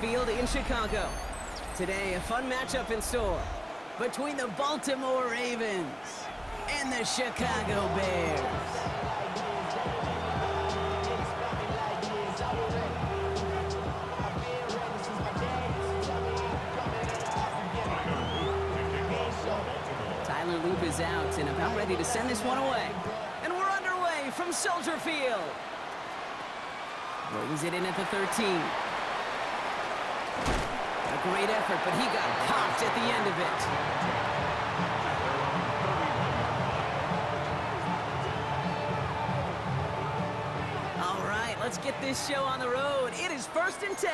Field in Chicago. Today, a fun matchup in store between the Baltimore Ravens and the Chicago Bears. Tyler Loop is out and about ready to send this one away. And we're underway from Soldier Field. Brings it in at the 13. A great effort, but he got popped at the end of it. All right, let's get this show on the road. It is 1st and 10.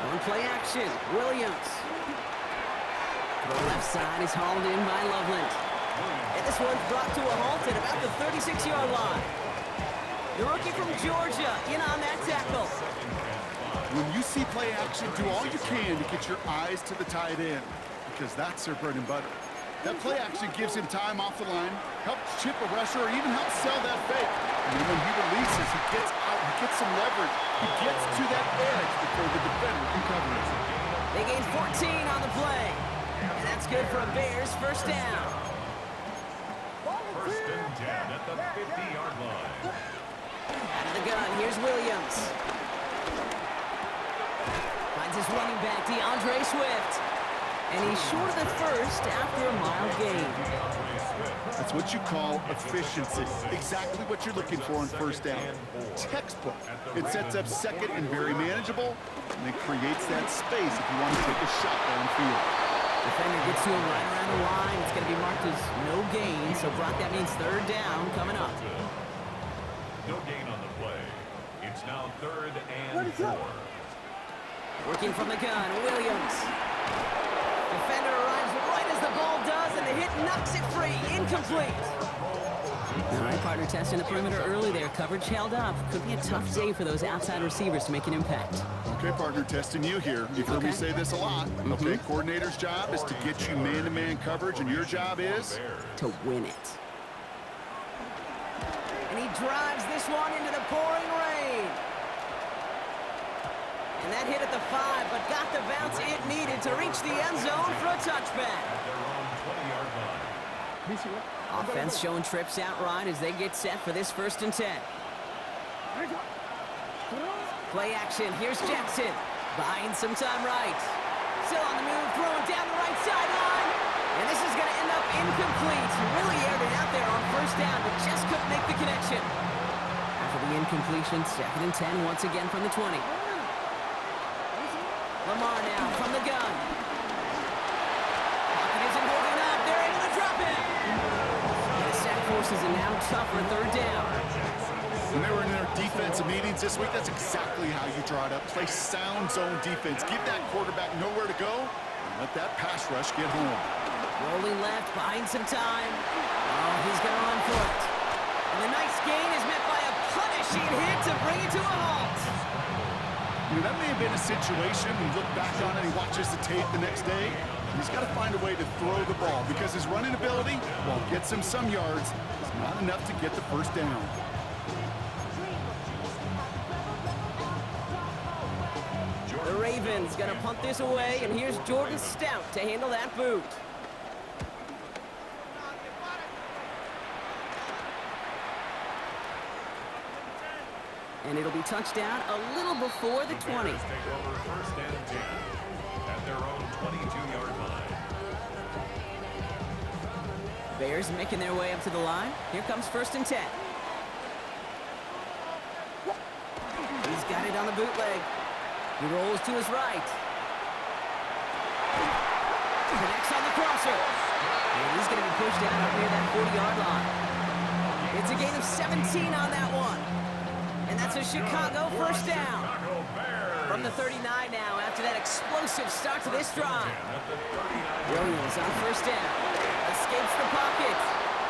On play action, Williams. The left side is hauled in by Loveland. And this one's brought to a halt at about the 36-yard line. The rookie from Georgia in on that tackle. When you see play action, do all you can to get your eyes to the tight end, because that's their bread and butter. That play action gives him time off the line, helps chip a rusher, or even helps sell that fake. And then when he releases, he gets out, he gets some leverage. He gets to that edge before the defender can cover it. They gain 14 on the play. And that's good for a Bears first down. 1st and 10 at the 50-yard line. Out of the gun, here's Williams. Finds his running back, DeAndre Swift. And he's short of the first after a mild gain. That's what you call efficiency. Exactly what you're looking for on first down. Textbook. It sets up second and very manageable, and it creates that space if you want to take a shot downfield. Defender gets to him right around the line. It's going to be marked as no gain. So, Brock, that means 3rd down coming up. No gain on the play. It's now 3rd and 4. Working from the gun, Williams. Defender arrives right as the ball does, and the hit knocks it free. Incomplete. All right, partner, testing the perimeter early there. Coverage held up. Could be a tough day for those outside receivers to make an impact. Okay, partner, testing you here. You've heard me say this a lot. Okay, coordinator's job is to get you man-to-man coverage, and your job is to win it. And he drives this one into the pouring rain. And that hit at the 5, but got the bounce it needed to reach the end zone for a touchback. At their own 20-yard line. Offense showing trips out right as they get set for this 1st and 10. Play action, here's Jackson. Buying some time right. Still on the move, throwing down the right sideline. And this is going to end up incomplete. Really aired it out there on 1st down, but just couldn't make the connection. After the incompletion, 2nd and 10 once again from the 20. Lamar now from the gun. Pocket isn't holding up. They're able to drop him. And the sack forces a now tougher 3rd down. When they were in their defensive meetings this week, that's exactly how you draw it up. Play sound zone defense. Give that quarterback nowhere to go, and let that pass rush get home. Rolling left, buying some time. Oh, he's going to run for it. And the nice gain is met by a punishing hit to bring it to a halt. You know, that may have been a situation. You look back on it, he watches the tape the next day. He's got to find a way to throw the ball because his running ability, while it gets him some yards, is not enough to get the 1st down. The Ravens going to punt this away, and here's Jordan Stout to handle that boot. And it'll be touchdown a little before the 20. Bears take over 1st and 10 at their own 22-yard line. Bears making their way up to the line. Here comes 1st and 10. He's got it on the bootleg. He rolls to his right. Connects on the crosser. And he's going to be pushed down up near that 40-yard line. It's a gain of 17 on that one. And that's a Chicago 1st down. From the 39 now after that explosive start to this drive. Williams on 1st down. Escapes the pocket.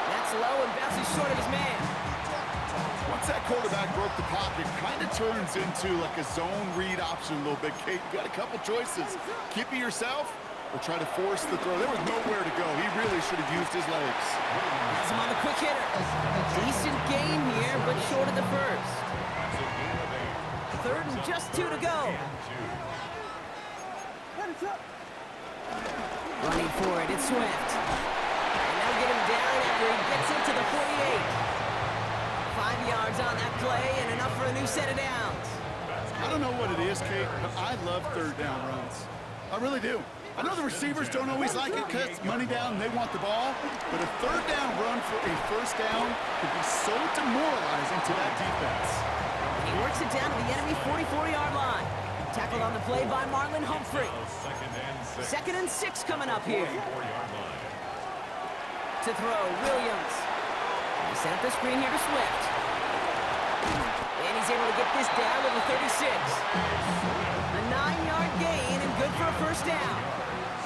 That's low and bounces short of his man. Once that quarterback broke the pocket, kind of turns into like a zone read option a little bit. Kate, you got a couple choices. Keep it yourself or try to force the throw. There was nowhere to go. He really should have used his legs. Has him on the quick hitter. Decent game here, but short of the first. 3rd and just 2 to go. Running for it, it's Swift. And they'll get him down after he gets it to the 48. 5 yards on that play and enough for a new set of downs. I don't know what it is, Kate, but I love 3rd down runs. I really do. I know the receivers don't always like it because it's money down and they want the ball, but a 3rd down run for a 1st down can be so demoralizing to that defense. He works it down to the enemy 44-yard line. Tackled on the play by Marlon Humphrey. 2nd and 6 coming up here. To throw, Williams. He set up the screen here to Swift. And he's able to get this down to the 36. A 9-yard gain and good for a 1st down.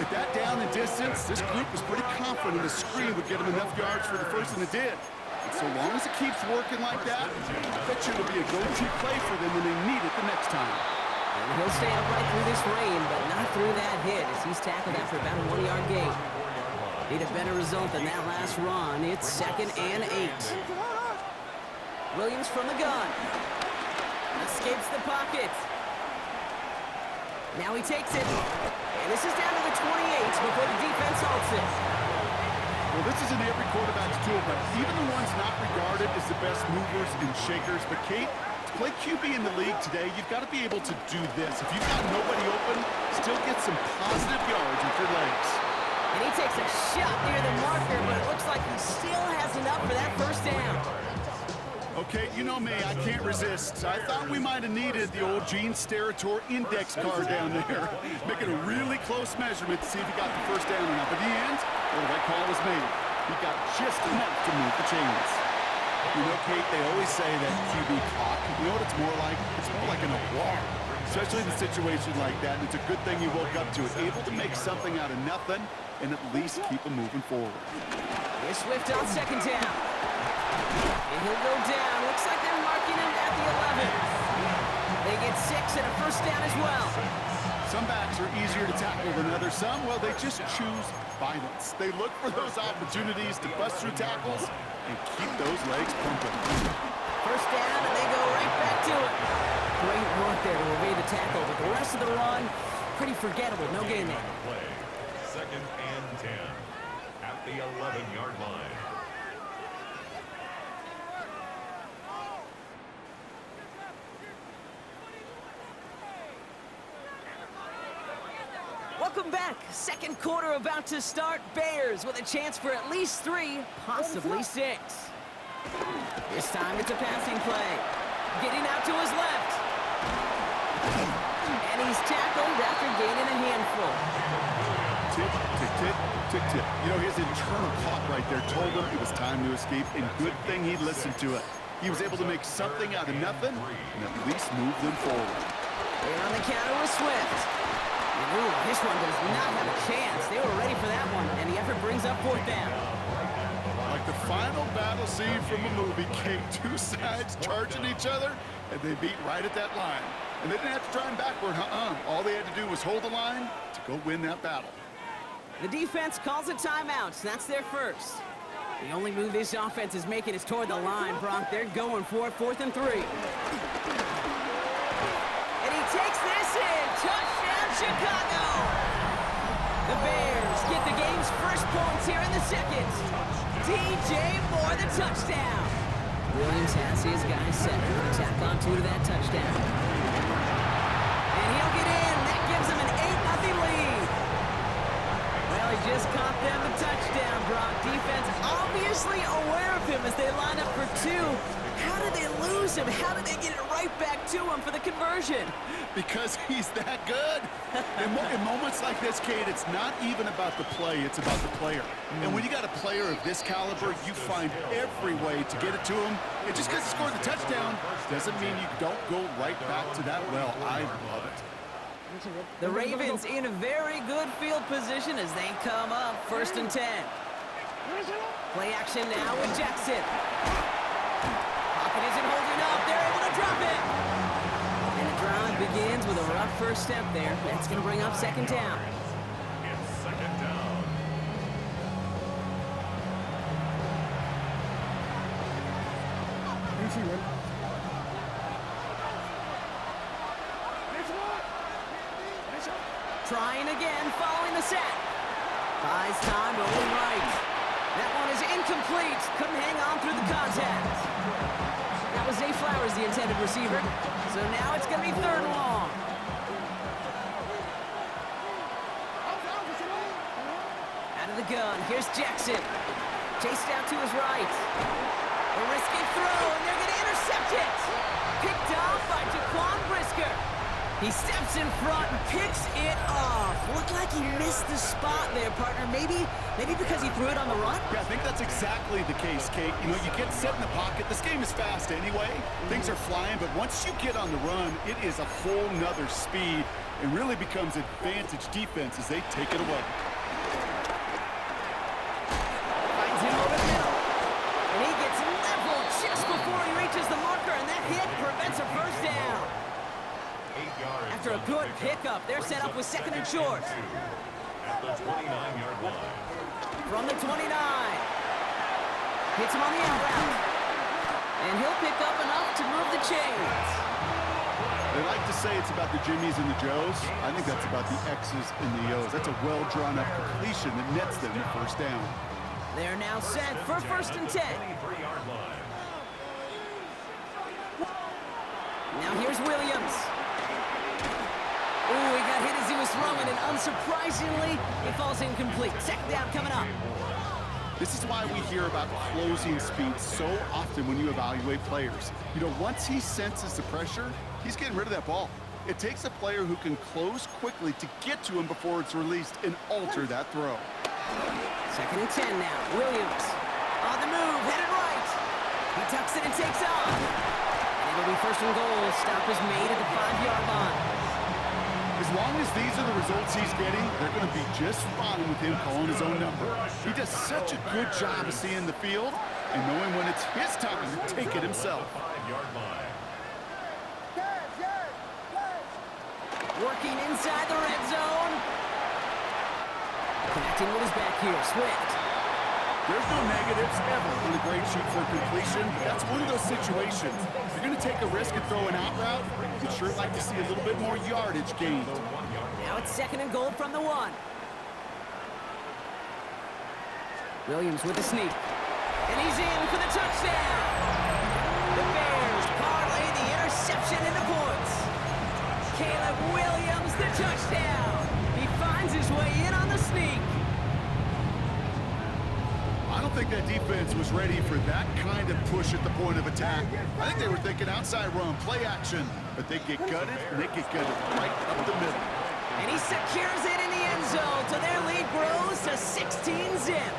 At that down and distance, this group was pretty confident the screen would get him enough yards for the 1st, and it did. And so long as it keeps working like that, I bet you it'll be a go-to play for them when they need it the next time. And he'll stay upright through this rain, but not through that hit as he's tackled after about a 1-yard gain. Need a better result than that last run. It's 2nd and 8. Williams from the gun. Escapes the pocket. Now he takes it. And this is down to the 28 before the defense halts it. Well, this isn't every quarterback's tool, but even the ones not regarded as the best movers and shakers. But Kate, to play QB in the league today, you've got to be able to do this. If you've got nobody open, still get some positive yards with your legs. And he takes a shot near the marker, but it looks like he still has enough for that 1st down. Okay, you know me, I can't resist. I thought we might have needed the old Gene Steratore index card down there. Making a really closs measurement to see if he got the 1st down or not. But in the end, well, that call was made. He got just enough to move the chains. You know, Kate, they always say that QB clock. You know what it's more like? It's more like an alarm. Especially in a situation like that, and it's a good thing you woke up to it. Able to make something out of nothing and at least keep them moving forward. Here's Swift on 2nd down. And he'll go down. Looks like they're marking him at the 11. They get 6 and a 1st down as well. Some backs are easier to tackle than others. Some, well, they just choose violence. They look for those opportunities to bust through tackles and keep those legs pumping. 1st down, and they go right back to it. Great work there to evade the tackle, but the rest of the run, pretty forgettable. No gain there. 2nd and 10 at the 11-yard line. Welcome back. 2nd quarter about to start. Bears with a chance for at least 3, possibly 6. This time it's a passing play. Getting out to his left. And he's tackled after gaining a handful. Tick, tick, tick, tick, tick. You know, his internal clock right there told him it was time to escape, and good thing he listened to it. He was able to make something out of nothing and at least move them forward. They're on the counter with Swift. Ooh, this one does not have a chance. They were ready for that one, and the effort brings up 4th down. Like the final battle scene from a movie, came 2 sides charging each other, and they beat right at that line. And they didn't have to try and backward, All they had to do was hold the line to go win that battle. The defense calls a timeout, so that's their 1st. The only move this offense is making is toward the line, Brock. They're going for it, 4th and 3. And he takes this in. Touchdown, Chicago! The Bears get the game's 1st points here in the 2nd. DJ Moore, the touchdown. Williams has his guys set. Tack on 2 to that touchdown. And he'll get in. That gives him an 8-0 lead. Well, he just caught them a touchdown, Brock. Defense obviously aware of him as they line up for 2. How did they lose him? How did they get it right back to him for the conversion? Because he's that good. In moments like this, Kate, it's not even about the play, it's about the player. And when you got a player of this caliber, you find every way to get it to him. And just because he scored the touchdown doesn't mean you don't go right back to that well. I love it. The Ravens in a very good field position as they come up 1st and 10. Play action now with Jackson. Pocket isn't holding up. They're able to drop it. And the drive begins with a rough 1st step there. That's going to bring up 2nd down. It's 2nd down. Trying again, following the sack. Buys time, rolling right. That one is incomplete. Couldn't hang on through the contact. That was Zay Flowers, the intended receiver. So now it's going to be 3rd and long. Out of the gun, here's Jackson. Chased out to his right. A risky throw, and they're going to intercept it. Picked off by Jaquan Brisker. He steps in front and picks it off. Looked like he missed the spot there, partner. Maybe because he threw it on the run? Yeah, I think that's exactly the case, Kate. You know, you get set in the pocket. This game is fast anyway. Things are flying, but once you get on the run, it is a whole nother speed. It really becomes advantage defense as they take it away. Finds him over the middle. And he gets leveled just before he reaches the marker, and that hit prevents a first down. After a good pickup, they're set up with 2nd and short. At the 29-yard line. From the 29. Hits him on the out route. And he'll pick up enough to move the chains. They like to say it's about the Jimmies and the Joes. I think that's about the X's and the O's. That's a well-drawn-up completion that nets them the first down. They're now set for 1st and 10. 23-yard line. Now here's Williams. Ooh, he got hit as he was throwing, and unsurprisingly, he falls incomplete. 2nd down coming up. This is why we hear about closing speed so often when you evaluate players. You know, once he senses the pressure, he's getting rid of that ball. It takes a player who can close quickly to get to him before it's released and alter that throw. 2nd and 10 now. Williams on the move, headed right. He tucks it and takes off. And it'll be 1st and goal. Stop is made at the 5-yard line. As long as these are the results he's getting, they're going to be just fine with him calling his own number. He does such a good job of seeing the field and knowing when it's his time to take it himself. 5-yard line. Working inside the red zone. Connecting with his back here, Swift. There's no negatives ever in a great shoot for completion. That's one of those situations. If you're going to take a risk and throw an out route, you'd sure like to see a little bit more yardage gained. Now it's 2nd and goal from the 1. Williams with the sneak. And he's in for the touchdown. The Bears parlay the interception into points. Caleb Williams, the touchdown. He finds his way in on the sneak. I don't think that defense was ready for that kind of push at the point of attack. I think they were thinking outside run, play action, but they get gutted, and they get gutted right up the middle. And he secures it in the end zone, so their lead grows to 16 zip.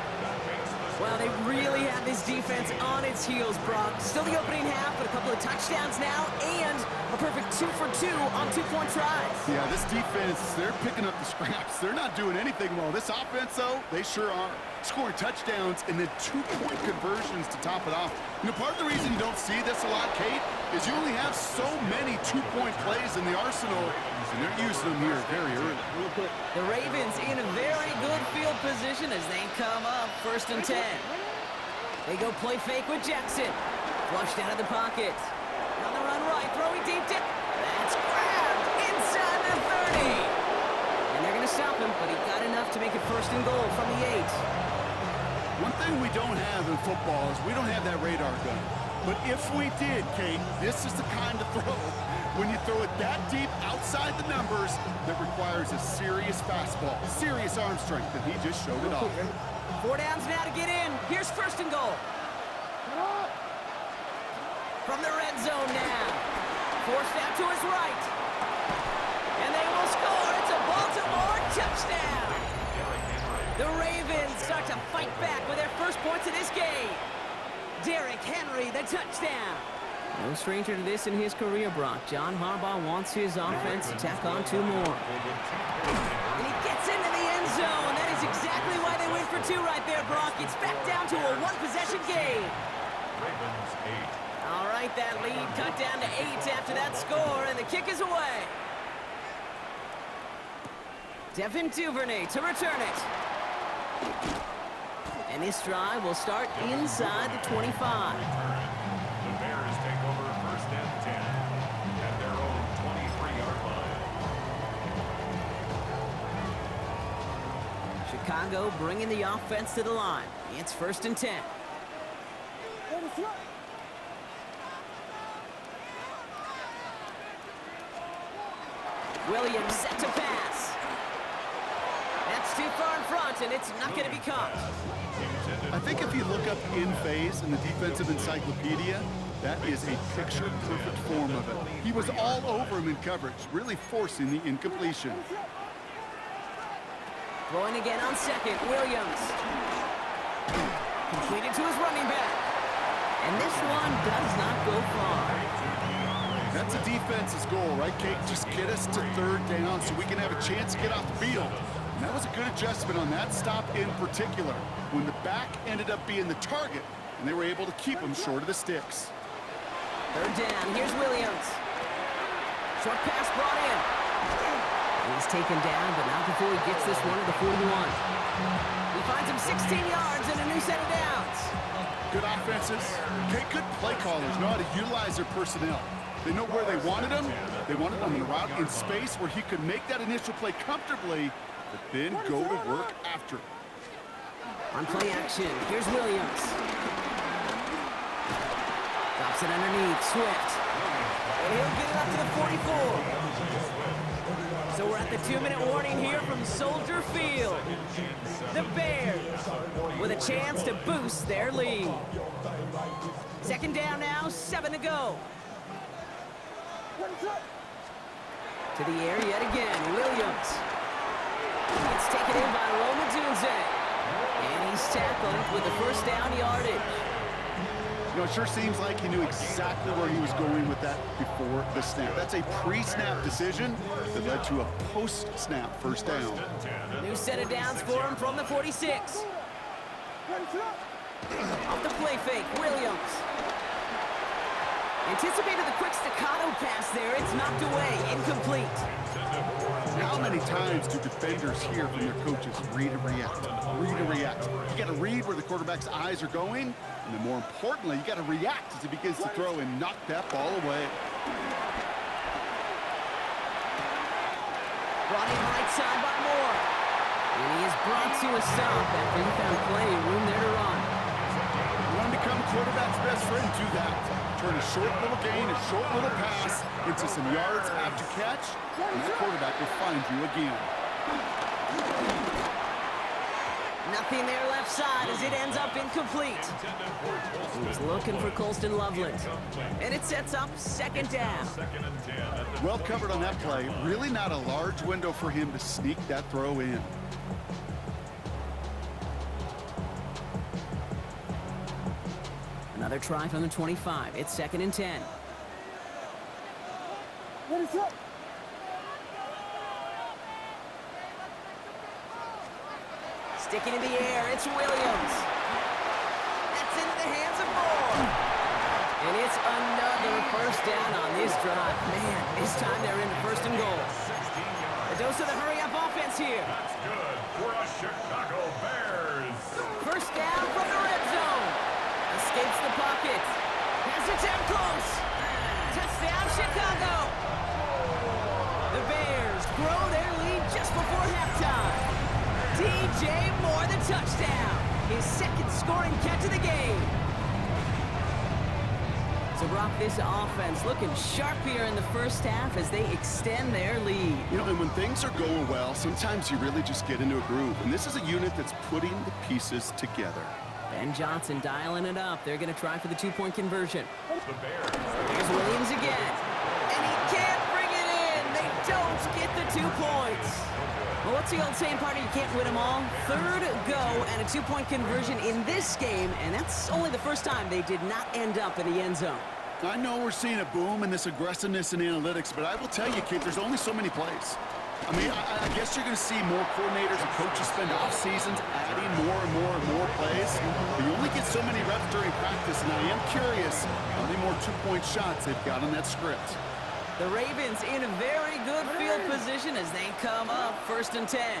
Well, they really have this defense on its heels, Brock. Still the opening half, but a couple of touchdowns now, and a perfect 2 for 2 on 2-point tries. Yeah, this defense, they're picking up the scraps. They're not doing anything well. This offense, though, they sure are. Scoring touchdowns and then 2-point conversions to top it off. You know, part of the reason you don't see this a lot, Kate, is you only have so many 2-point plays in the arsenal, and they're using them here very early. The Ravens in a very good field position as they come up 1st and 10. They go play fake with Jackson. Flushed out of the pocket. On the run right, throwing deep dip. That's grabbed inside the 30. And they're going to stop him, but he got enough to make it 1st and goal from the 8. One thing we don't have in football is we don't have that radar gun. But if we did, Kate, this is the kind of throw, when you throw it that deep outside the numbers, that requires a serious fastball, serious arm strength, and he just showed it off. 4 downs now to get in. Here's 1st and goal. From the red zone now. Forced out to his right. And they will score. It's a Baltimore touchdown. The Ravens start to fight back with their first points of this game. Derrick Henry, the touchdown. No stranger to this in his career, Brock. John Harbaugh wants his offense to tack on 2 more. And he gets into the end zone. That is exactly why they win for 2 right there, Brock. It's back down to a 1-possession game. Ravens 8. All right, that lead cut down to 8 after that score, and the kick is away. Devin Duvernay to return it. And this drive will start inside the 25. The Bears take over 1st and 10 at their own 23-yard line. Chicago bringing the offense to the line. It's 1st and 10. Williams set to pass. That's too far in front, and it's not going to be caught. I think if you look up in phase in the defensive encyclopedia, that is a picture-perfect form of it. He was all over him in coverage, really forcing the incompletion. Throwing again on second, Williams. Completed to his running back. And this one does not go far. That's a defense's goal, right, Kate? Just get us to 3rd down so we can have a chance to get off the field. And that was a good adjustment on that stop in particular, when the back ended up being the target, and they were able to keep him short of the sticks. 3rd down, here's Williams. Short pass brought in. He's taken down, but not before he gets this one to the 41. He finds him 16 yards and a new set of downs. Good offenses. Okay, good play callers know how to utilize their personnel. They know where they wanted him. They wanted him in a route in space where he could make that initial play comfortably, but then go to work after. On play action, here's Williams. Drops it underneath, Swift. And he'll get it up to the 44. So we're at the 2-minute warning here from Soldier Field. The Bears with a chance to boost their lead. 2nd down now, 7 to go. To the air yet again, Williams. It's taken in by Roman Dunze. And he's tackled with the 1st down yardage. You know, it sure seems like he knew exactly where he was going with that before the snap. That's a pre-snap decision that led to a post-snap 1st down. New set of downs for him from the 46. Off the play fake, Williams. Anticipated the quick staccato pass there. It's knocked away, incomplete. How many times do defenders hear from their coaches, read and react, read and react? You got to read where the quarterback's eyes are going, and then more importantly, you got to react as he begins to throw and knock that ball away. Brought in right side by Moore. And he is brought to a stop after he found plenty of room there to run. You want to become a quarterback's best friend, do that. Turn a short little gain, a short little pass into some yards after catch, and that quarterback will find you again. Nothing there left side as it ends up incomplete. He was looking for Colston Loveland. And it sets up 2nd down. Well covered on that play. Really not a large window for him to sneak that throw in. Another try from the 25. It's 2nd and 10. Sticking in the air, it's Williams. That's into the hands of Moore. And it's another 1st down on this drive. Man, this time they're in the 1st and goal. A dose of the hurry-up offense here. That's good for a Chicago Bears. 1st down from the red zone. Escapes the pocket. Has it down close. Touchdown, Chicago. The Bears grow their lead just before halftime. DJ Moore, the touchdown. His 2nd scoring catch of the game. So, Brock, this offense looking sharp here in the 1st half as they extend their lead. You know, and when things are going well, sometimes you really just get into a groove. And this is a unit that's putting the pieces together. Ben Johnson dialing it up. They're going to try for the 2-point conversion. The Bears. Here's Williams again. And he can't bring it in. They don't get the 2 points. Well, what's the old saying, partner? You can't win them all. 3rd go and a 2-point conversion in this game, and that's only the 1st time they did not end up in the end zone. I know we're seeing a boom in this aggressiveness in analytics, but I will tell you, kid, there's only so many plays. I mean, I guess you're going to see more coordinators and coaches spend off seasons adding more and more and more plays. But you only get so many reps during practice, and I am curious how many more 2-point shots they've got on that script. The Ravens in a very good field position as they come up 1st and 10.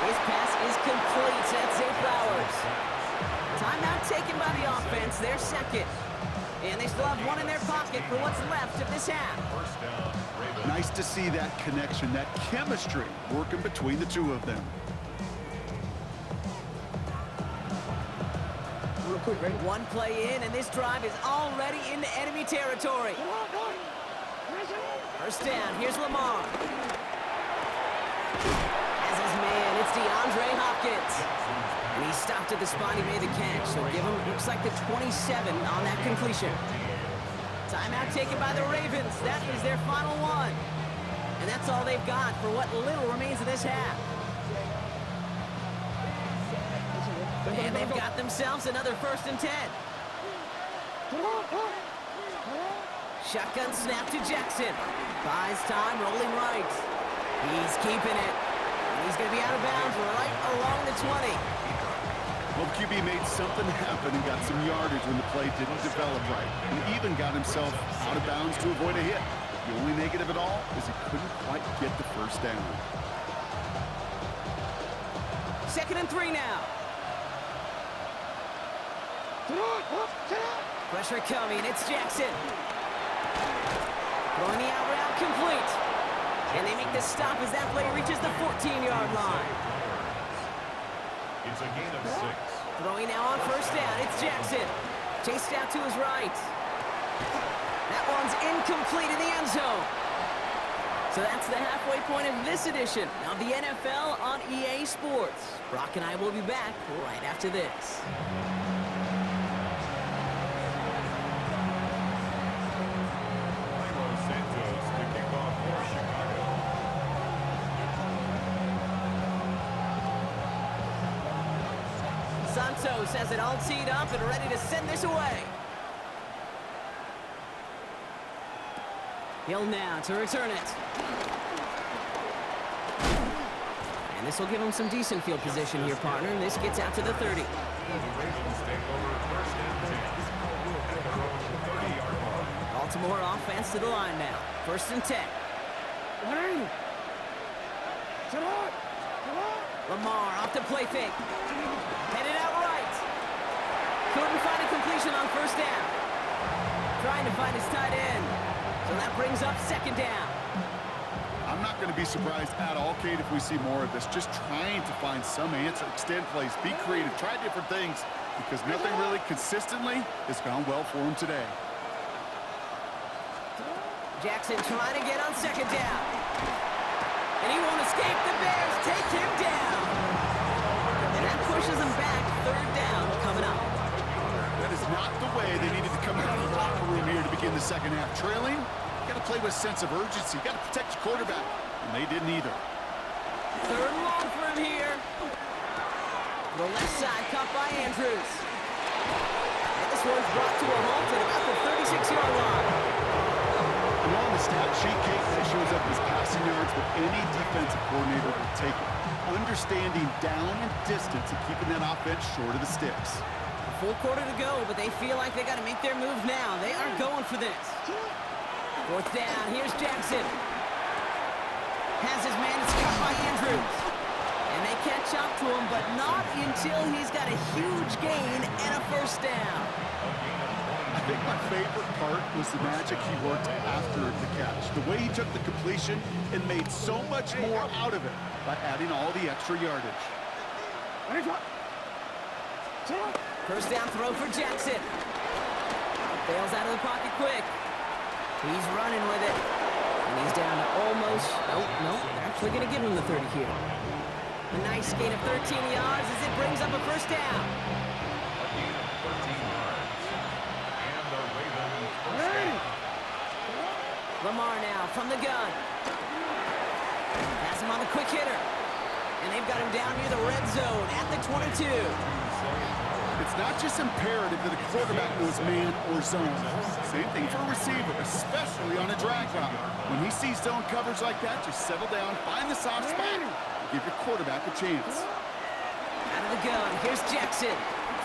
His pass is complete. That's Zay Flowers. Timeout taken by the offense. Their 2nd. And they still have one in their pocket for what's left of this half. First down, Ravens. Nice to see that connection, that chemistry working between the two of them. One play in, and this drive is already into enemy territory. First down, here's Lamar. As his man, it's DeAndre Hopkins. And he stopped at the spot he made the catch, so give him, looks like the 27 on that completion. Timeout taken by the Ravens. That is their final one. And that's all they've got for what little remains of this half. And they've got themselves another 1st and 10. Shotgun snap to Jackson. Buys time, rolling right. He's keeping it. And he's going to be out of bounds right along the 20. Well, the QB made something happen and got some yardage when the play didn't develop right. And even got himself out of bounds to avoid a hit. The only negative at all is he couldn't quite get the first down. 2nd and 3 now. Pressure coming, it's Jackson. Throwing the out route complete. And they make the stop as that play reaches the 14-yard line. It's a gain of 6. Throwing now on 1st down, it's Jackson. Chased out to his right. That one's incomplete in the end zone. So that's the halfway point of this edition of the NFL on EA Sports. Brock and I will be back right after this. Santos has it all teed up and ready to send this away. Hill now to return it. And this will give him some decent field position here, partner. And this gets out to the 30. The Ravens take over 1st and 10 at their own 30-yard line. Baltimore offense to the line now. 1st and 10. Lamar off the play fake. Headed out right. Couldn't find a completion on 1st down. Trying to find his tight end. So that brings up 2nd down. I'm not going to be surprised at all, Kate, if we see more of this. Just trying to find some answer, extend plays, be creative, try different things, because nothing really consistently has gone well for him today. Jackson trying to get on 2nd down. And he won't escape. The Bears take him down. And that pushes him back. 3rd down coming up. That is not the way they needed to come out of the locker room here to begin the 2nd half. Trailing, you got to play with a sense of urgency. You got to protect your quarterback, and they didn't either. 3rd and long for him here. The left side caught by Andrews. And this one's brought to a halt at about the 36-yard line. And on the stat sheet, Kate, that shows up as passing yards, but any defensive coordinator will take it. Understanding down and distance and keeping that offense short of the sticks. A full quarter to go, but they feel like they got to make their move now. They are going for this. 4th down, here's Jackson. Has his man, it's caught by Andrews. And they catch up to him, but not until he's got a huge gain and a 1st down. I think my favorite part was the magic he worked after the catch. The way he took the completion and made so much more out of it by adding all the extra yardage. 1st down throw for Jackson. Bails out of the pocket quick. He's running with it. And he's down to almost, nope, they're actually going to give him the 30 here. A nice gain of 13 yards as it brings up a 1st down. A gain of 13 yards. And the Ravens first down. Lamar now from the gun. Pass him on the quick hitter. And they've got him down near the red zone at the 22. It's not just imperative that a quarterback knows man or zone. Same thing for a receiver, especially on a drag route. When he sees zone coverage like that, just settle down, find the soft spot, and give your quarterback a chance. Out of the gun, here's Jackson.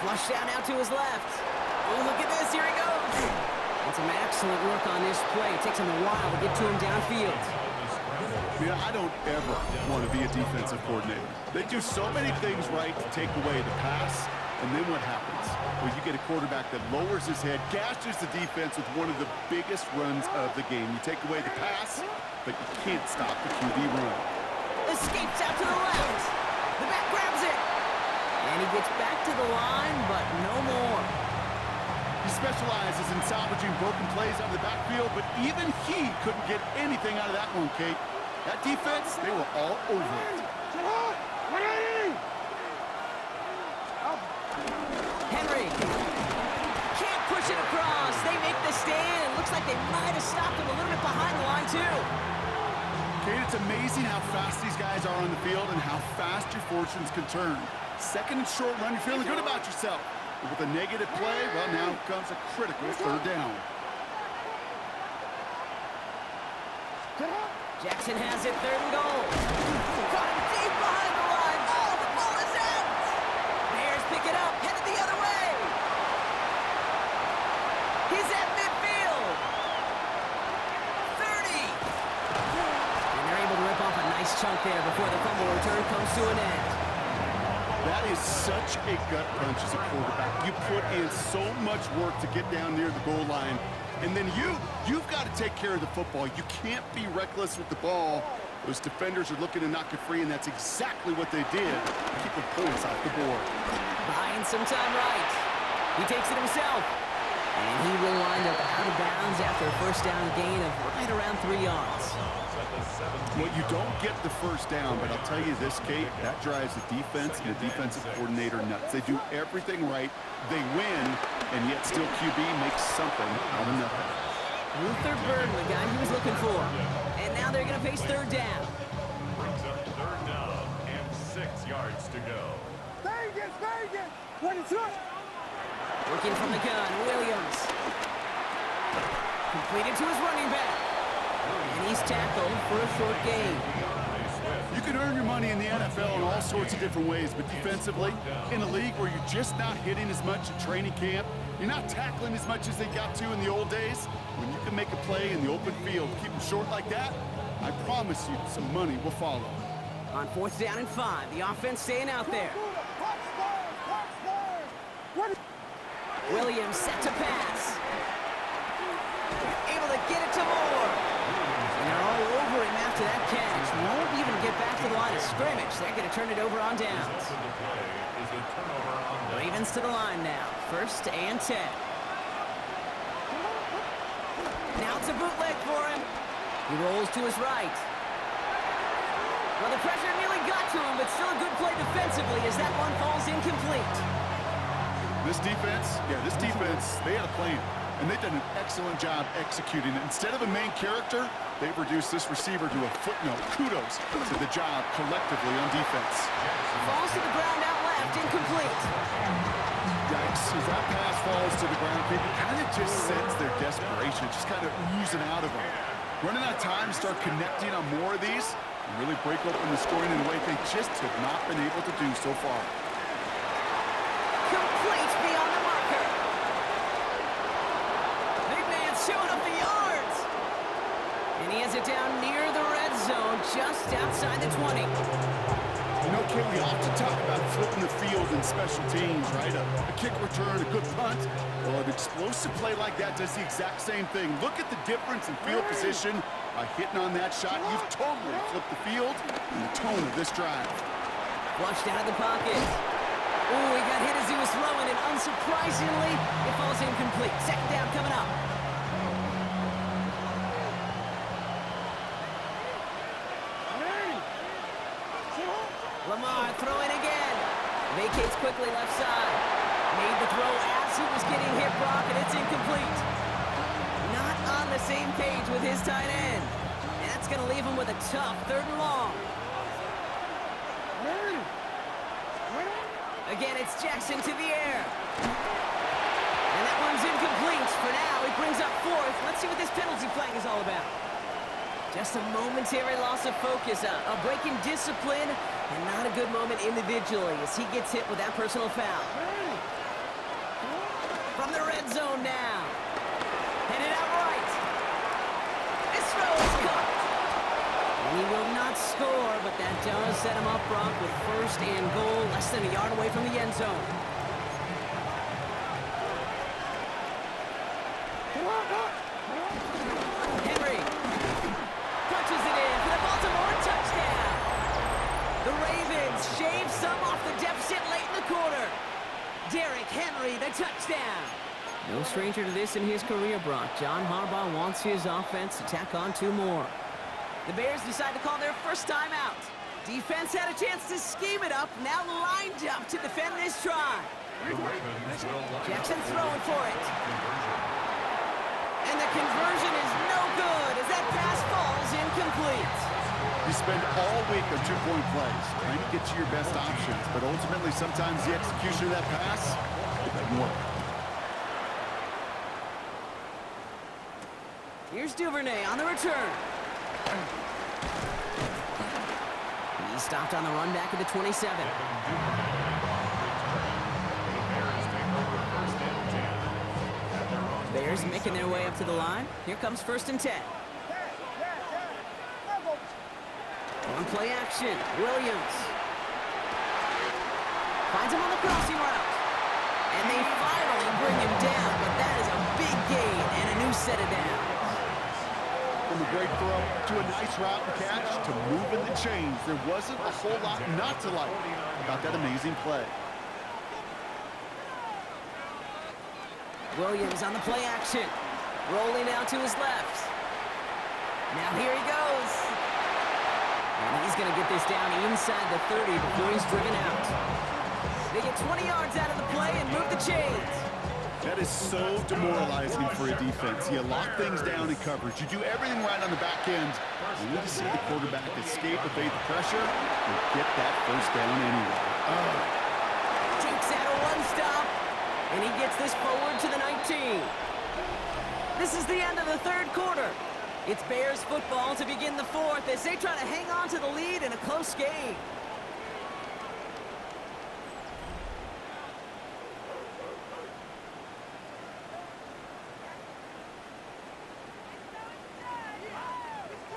Flushed out now to his left. Oh, look at this, here he goes. And some excellent work on this play. It takes him a while to get to him downfield. Yeah, I don't ever want to be a defensive coordinator. They do so many things right to take away the pass, And then what happens? Well, you get a quarterback that lowers his head, gashes the defense with one of the biggest runs of the game. You take away the pass, but you can't stop the QB run. Escapes out to the left. The back grabs it. And he gets back to the line, but no more. He specializes in salvaging broken plays out of the backfield, but even he couldn't get anything out of that one, Kate. That defense, they were all over it. Henry can't push it across. They make the stand. It looks like they might have stopped him a little bit behind the line, too. Kate, it's amazing how fast these guys are on the field and how fast your fortunes can turn. Second and short run, you're feeling good about yourself. But with a negative play, well, now comes a critical third down. Jackson has it, third and goal. Caught him deep behind the line. Oh, the ball is out. Bears pick it up, headed the other way. He's at midfield. 30. And they're able to rip off a nice chunk there before the fumble return comes to an end. That is such a gut punch as a quarterback. You put in so much work to get down near the goal line, and then you've got to take care of the football. You can't be reckless with the ball. Those defenders are looking to knock it free, and that's exactly what they did. Keep the points off the board. Buying some time right. He takes it himself. And he will wind up out of bounds after a first down gain of right around 3 yards. Well, you don't get the first down, but I'll tell you this, Kate, that drives the defense and the defensive coordinator nuts. They do everything right, they win, and yet still QB makes something out of nothing. Luther Burden, the guy he was looking for. And now they're going to face third down. Brings up third down and 6 yards to go. Vegas! What is it? Working from the gun, Williams. Completed to his running back. And he's tackled for a short gain. You can earn your money in the NFL in all sorts of different ways, but defensively, in a league where you're just not hitting as much at training camp, you're not tackling as much as they got to in the old days, when you can make a play in the open field, keep them short like that, I promise you some money will follow. On fourth down and 5, the offense staying out there. Williams set to pass. Able to get it to Moore. And they're all over him after that catch. Won't even get back to the line of scrimmage. They're going to turn it over on downs. Ravens to the line now. First and 10. Now it's a bootleg for him. He rolls to his right. Well, the pressure nearly got to him, but still a good play defensively as that one falls incomplete. This defense, they had a plan, and they've done an excellent job executing it. Instead of a main character, they've reduced this receiver to a footnote. Kudos to the job collectively on defense. Falls to the ground out left, incomplete. Yikes, as that pass falls to the ground, it kind of just sense their desperation, just kind of oozing out of them. Running out of time to start connecting on more of these and really break open the scoring in a way they just have not been able to do so far. Complete beyond the marker. Big man showing up the yards. And he has it down near the red zone, just outside the 20. You know, Kate, we often talk about flipping the field in special teams, right? A kick return, a good punt. Well, an explosive play like that does the exact same thing. Look at the difference in field position. By hitting on that shot, you've totally flipped the field and the tone of this drive. Flushed out of the pocket. Oh, he got hit as he was throwing, and unsurprisingly, it falls incomplete. Second down coming up. Lamar throwing again. Vacates quickly left side. Made the throw as he was getting hit, Brock, and it's incomplete. Not on the same page with his tight end. And that's going to leave him with a tough third and long. Again, it's Jackson to the air. And that one's incomplete. For now, he brings up fourth. Let's see what this penalty flag is all about. Just a momentary loss of focus, a break in discipline, and not a good moment individually as he gets hit with that personal foul. From the red zone now. Headed out right. This throw is caught. And he will not score, but that does set him up, Brock, with first and goal, less than a yard away from the end zone. touchdown. No stranger to this in his career, Brock. John Harbaugh wants his offense to tack on 2 more. The Bears decide to call their first time out. Defense had a chance to scheme it up, now lined up to defend this try. Jackson throwing for it. And the conversion is no good as that pass falls incomplete. You spend all week on 2-point plays, trying to get you your best options, but ultimately sometimes the execution of that pass, it doesn't work. Here's Duvernay on the return. He stopped on the run back at the 27. Bears making their way up to the line. Here comes 1st and 10. On play action, Williams. Finds him on the crossing route. And they finally bring him down, but that is a big gain and a new set of downs. From a great throw to a nice route and catch to moving the chains, there wasn't a whole lot not to like about that amazing play. Williams on the play action. Rolling out to his left. Now here he goes. And he's going to get this down inside the 30 before he's driven out. They get 20 yards out of the play and move the chains. That is so demoralizing for a defense. You lock things down in coverage. You do everything right on the back end. You need to see the quarterback escape, evade the pressure, and get that first down anyway. Takes out a one-stop, and he gets this forward to the 19. This is the end of the 3rd quarter. It's Bears football to begin the 4th as they try to hang on to the lead in a close game.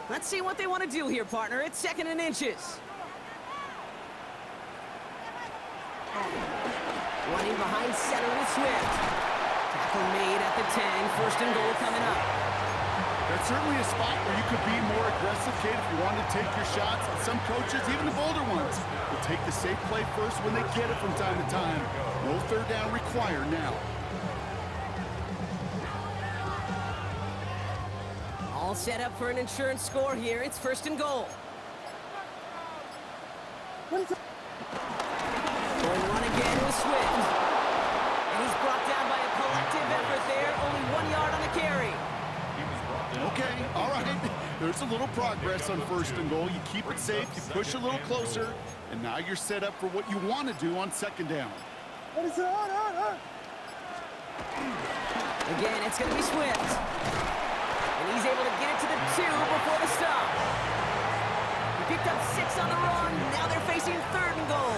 Let's see what they want to do here, partner. It's 2nd and inches. Running behind center with Swift. Tackle made at the 10. 1st and goal coming up. That's certainly a spot where you could be more aggressive, kid, if you want to take your shots. And some coaches, even the bolder ones, will take the safe play first when they get it from time to time. No 3rd down required now. All set up for an insurance score here. It's 1st and goal. Going run again with Swift. And he's brought down by a collective effort there. Only 1 yard on the carry. Okay, all right. There's a little progress on 1st and goal. You keep it safe, you push a little closer, and now you're set up for what you want to do on 2nd down. Again, it's going to be Swift. And he's able to get it to the 2 before the stop. He picked up 6 on the run. Now they're facing 3rd and goal.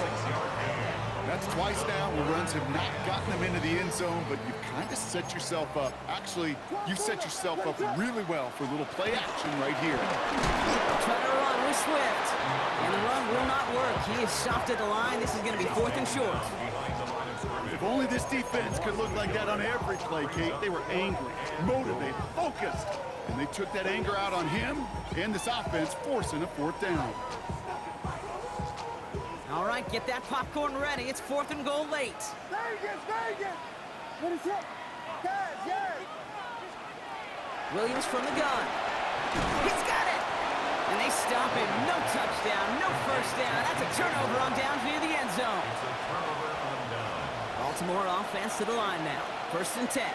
That's twice now where runs have not gotten them into the end zone, but you've kind of set yourself up. Actually, you've set yourself up really well for a little play action right here. Trying to run with Swift. And the run will not work. He is stopped at the line. This is going to be 4th and short. If only this defense could look like that on every play, Kate. They were angry, motivated, focused. And they took that anger out on him and this offense, forcing a 4th down. All right, get that popcorn ready. It's 4th and goal late. Vegas! What is it? Yes! Williams from the gun. He's got it! And they stop him. No touchdown, no 1st down. That's a turnover on downs near the end zone. Baltimore offense to the line now. 1st and 10.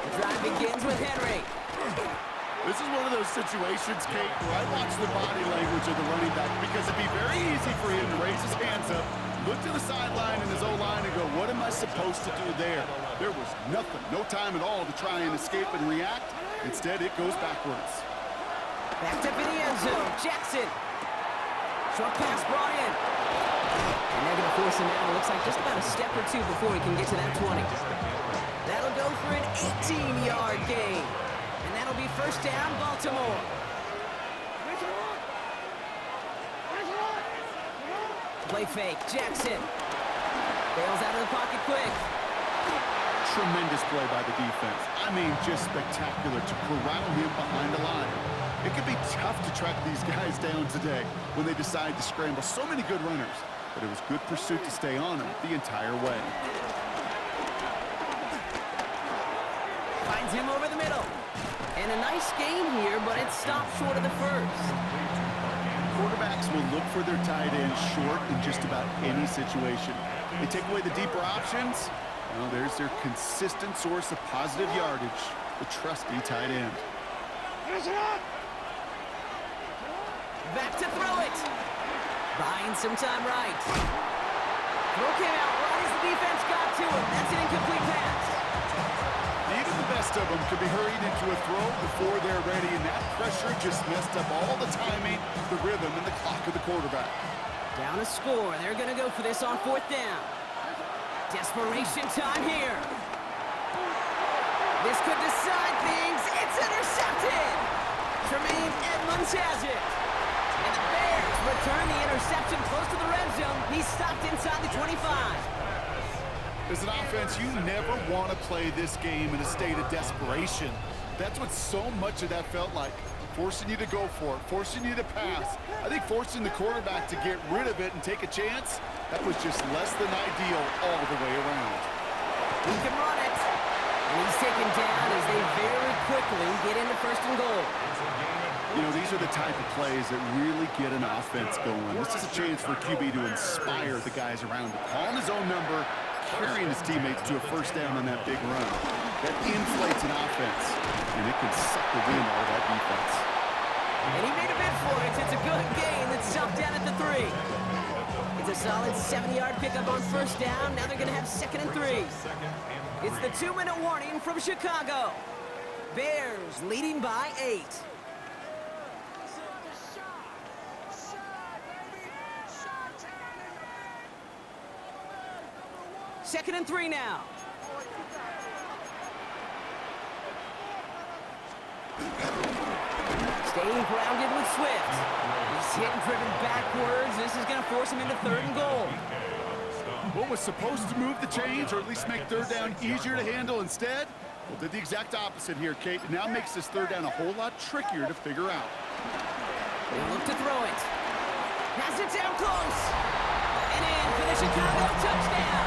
The drive begins with Henry. This is one of those situations, Kate, where I watch the body language of the running back because it'd be very easy for him to raise his hands up, look to the sideline in his O-line and go, what am I supposed to do there? There was nothing, no time at all to try and escape and react. Instead, it goes backwards. Backed up in the end zone. Jackson. Short pass brought in. And they're going to force him out. It looks like just about a step or 2 before he can get to that 20. That'll go for an 18-yard gain. And that'll be 1st down, Baltimore. Play fake. Jackson. Bails out of the pocket quick. Tremendous play by the defense. I mean, just spectacular to corral him behind the line. It can be tough to track these guys down today when they decide to scramble. So many good runners. but it was good pursuit to stay on him the entire way. Finds him over the middle. And a nice gain here, but it stopped short of the first. Quarterbacks will look for their tight end short in just about any situation. They take away the deeper options. Well, there's their consistent source of positive yardage, the trusty tight end. Back to throw it. Buying some time right. Throw came out right as the defense got to him. That's an incomplete pass. Even the best of them could be hurried into a throw before they're ready, and that pressure just messed up all the timing, the rhythm, and the clock of the quarterback. Down a score. They're going to go for this on 4th down. Desperation time here. This could decide things. It's intercepted. Tremaine Edmonds has it. And the Bears return the interception close to the red zone. He's stopped inside the 25. As an offense, you never want to play this game in a state of desperation. That's what so much of that felt like. Forcing you to go for it, forcing you to pass. I think forcing the quarterback to get rid of it and take a chance, that was just less than ideal all the way around. He can run it. And he's taken down as they very quickly get into 1st and goal. You know, these are the type of plays that really get an offense going. This is a chance for QB to inspire the guys around him. Calling his own number, carrying his teammates to a 1st down on that big run. That inflates an offense, and it can suck the wind out of that defense. And he made a bid for it. It's a good gain that's stopped down at the 3. It's a solid 70-yard pickup on 1st down. Now they're going to have 2nd and 3. It's the 2-minute warning from Chicago. Bears leading by 8. Second and 3 now. Staying grounded with Swift. He's hit and driven backwards. This is going to force him into 3rd and goal. What was supposed to move the chains, or at least make 3rd down easier to handle instead? Well, did the exact opposite here, Kate. It now makes this 3rd down a whole lot trickier to figure out. They look to throw it. Has it down close. And in for the Chicago touchdown.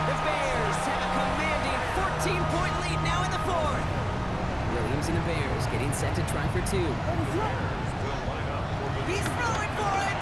The Bears have a commanding 14-point lead now in the 4th. Williams and the Bears getting set to try for 2. He's throwing for it.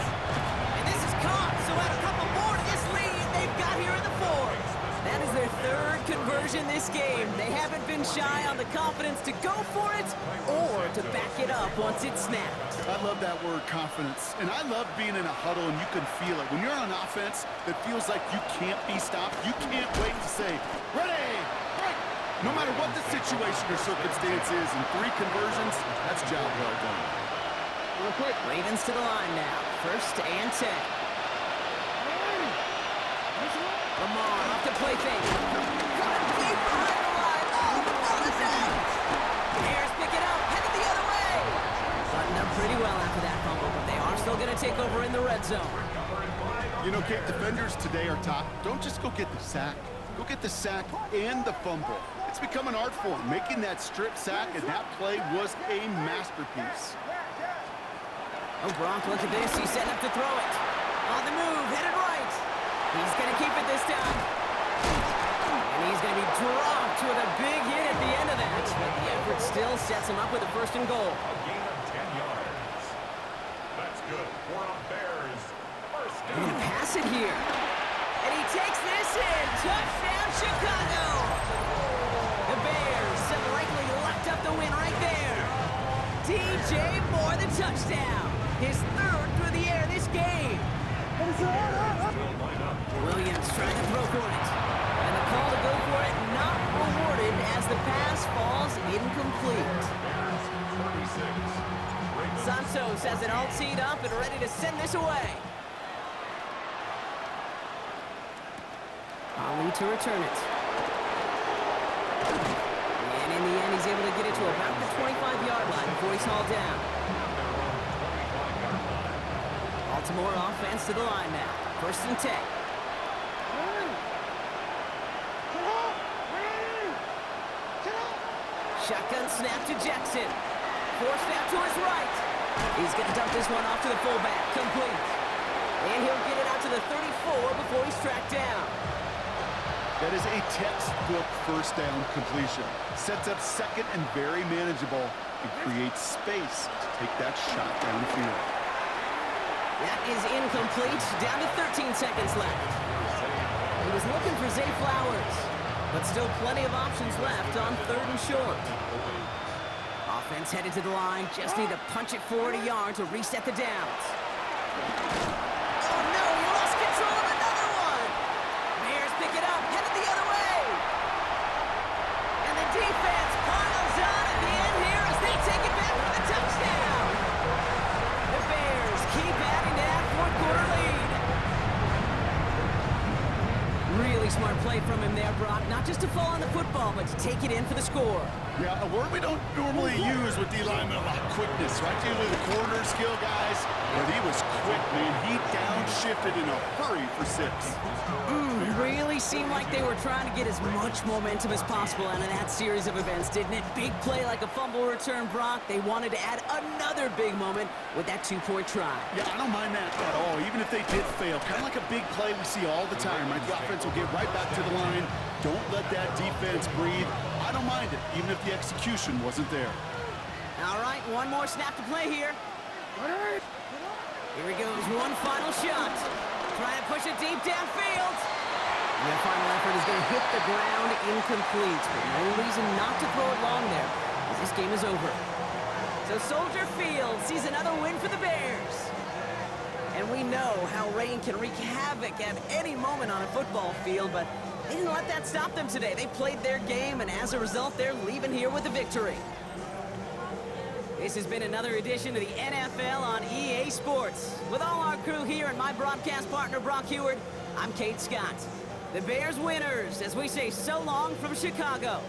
And this is caught, so add a couple more to this lead they've got here in the 4th. That is their 3rd conversion this game. They haven't been shy on the confidence to go for it or to back it up once it's snapped. I love that word, confidence. And I love being in a huddle and you can feel it. When you're on offense that feels like you can't be stopped, you can't wait to say, ready, break. No matter what the situation or circumstance is, in 3 conversions, that's job well done. Real quick. Ravens to the line now. 1st and 10. Lamar off to play fake. Got him deep behind the line. Oh, the ball is out. Bears pick it up, headed the other way. Buttoned up pretty well after that fumble, but they are still going to take over in the red zone. You know, Kate, defenders today are top. Don't just go get the sack. Go get the sack and the fumble. It's become an art form. Making that strip sack, and that play was a masterpiece. Oh, Gronk, look at this. He's setting up to throw it. On the move, headed right. He's going to keep it this time. And he's going to be dropped with a big hit at the end of that. But the effort still sets him up with a 1st and goal. A gain of 10 yards. That's good for a Bears. 1st They're down. going to pass it here. And he takes this in. Touchdown, Chicago. The Bears have likely locked up the win right there. DJ Moore, the touchdown. His 3rd through the air this game. Williams trying to throw for it. And the call to go for it not rewarded as the pass falls incomplete. Santos has it all teed up and ready to send this away. Ali to return it. And in the end, he's able to get it to about the 25-yard line before he's hauled down. Baltimore offense to the line now. 1st and 10. Shotgun snap to Jackson. Forced out to his right. He's going to dump this one off to the fullback. Complete. And he'll get it out to the 34 before he's tracked down. That is a textbook first down completion. Sets up second and very manageable and creates space to take that shot downfield. That is incomplete. Down to 13 seconds left. He was looking for Zay Flowers, but still plenty of options left on 3rd and short. Offense headed to the line. Just need to punch it 40 yards to reset the downs. Oh, no, he lost control of another one. Bears pick it up, headed the other way. And the defense piles on at the end here as they take it back for the touchdown. The Bears keep adding to that fourth-quarter lead. Really smart play from him there, Brock. Not just to fall on the football, but to take it in for the score. Yeah, a word we don't normally use with D linemen about quickness, right? Usually the corner skill guys, but he was quick, man. He downshifted in a hurry for 6. Really seemed like they were trying to get as much momentum as possible out of that series of events, didn't it? Big play like a fumble return, Brock. They wanted to add another big moment with that 2-point try. Yeah, I don't mind that at all, even if they did fail. Kind of like a big play we see all the time, right? The offense will get right back to the line. Don't let that defense breathe. I don't mind it, even if the execution wasn't there. All right, one more snap to play here. Here he goes, one final shot. Trying to push it deep downfield. And their final effort is going to hit the ground incomplete. But no reason not to throw it long there, as this game is over. So Soldier Field sees another win for the Bears. And we know how rain can wreak havoc at any moment on a football field, but they didn't let that stop them today. They played their game, and as a result, they're leaving here with a victory. This has been another edition of the NFL on EA Sports. With all our crew here and my broadcast partner, Brock Heward, I'm Kate Scott. The Bears winners, as we say so long from Chicago.